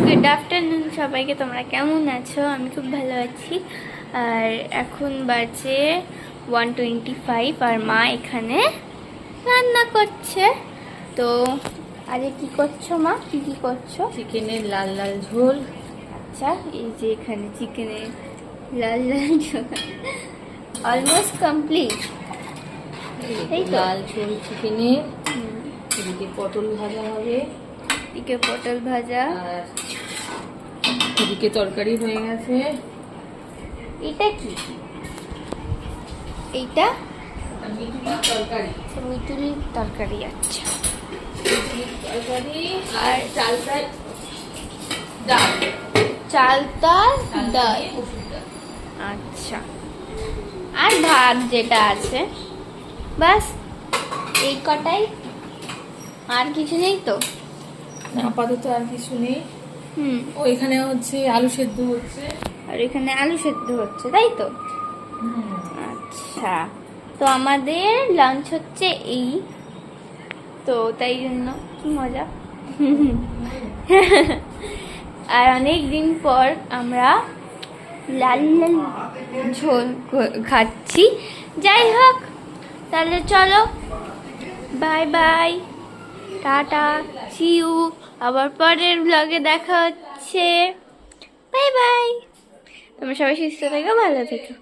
Good afternoon সবাইকে। তোমরা কেমন আছো? আমি খুব ভালো আছি। আর এখন বাজে 1:25 আর মা এখানে রান্না করছে। তো আরে কি করছো মা? কি কি করছো? চিকেনের লাল লাল ঝোল। আচ্ছা, এই যে এখানে চিকেনের লাল লাল ঝোল অলমোস্ট কমপ্লিট। এই তো লাল ঝোল চিকেনের। এদিকে পটল ভাজা হবে, এদিকে পটল ভাজা। আর এদিকে তরকারি হয়ে গেছে। এটা কি? এইটা মিঠুলির তরকারি। মিটুলির তরকারি। আচ্ছা, মিঠুলির তরকারি আর আর চালটা ডাল। চালতা ডাল। দিয়ে মসুর ডাল। আচ্ছা, আর ভাত যেটা আছে, বাস এই কটাই, আর কিছু নেই তো? না, আপাতত আর কিছু নেই। হুম, ও এখানে হচ্ছে আলু সেদ্ধ হচ্ছে। আর এখানে আলু সেদ্ধ হচ্ছে, তাই তো? আচ্ছা, তো আমাদের লাঞ্চ হচ্ছে এই, তো তাই জন্য কি মজা। আর অনেক দিন পর আমরা লাল লাল ঝোল খাচ্ছি। যাই হোক, তাহলে চলো, bye bye, tata, see you. আবার পরের ব্লগে দেখা হচ্ছে। Bye bye. তোমরা সবাই সুস্থ থেকো, ভালো থেকো।